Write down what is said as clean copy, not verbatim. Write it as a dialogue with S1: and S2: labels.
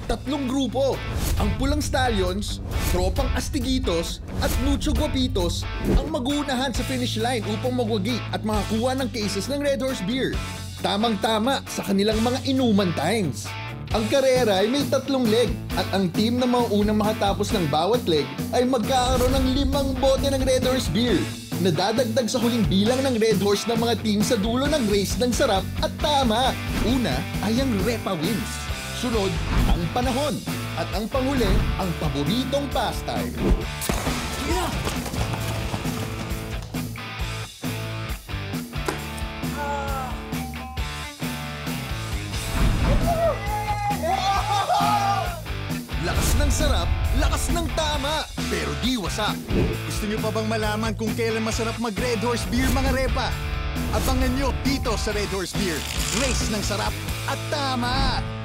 S1: tatlong grupo. Ang Pulang Stallions, Tropang Astiguitos, at Lucho Guapitos ang mag-uunahan sa finish line upang magwagi at makakuha ng cases ng Red Horse Beer. Tamang-tama sa kanilang mga inuman times. Ang karera ay may 3 leg at ang team na mauunang makatapos ng bawat leg ay magkakaroon ng 5 bote ng Red Horse Beer na dadagdag sa huling bilang ng Red Horse ng mga team sa dulo ng race ng sarap at tama. Una ay ang Repa wins. Sunod, ang panahon. At ang panghuli, ang paboritong pastime. Yeah! Lakas ng sarap, lakas ng tama, pero di wasak.
S2: Gusto nyo pa bang malaman kung kailan masarap mag Red Horse Beer, mga repa? Abangan nyo dito sa Red Horse Beer. Race ng sarap at tama!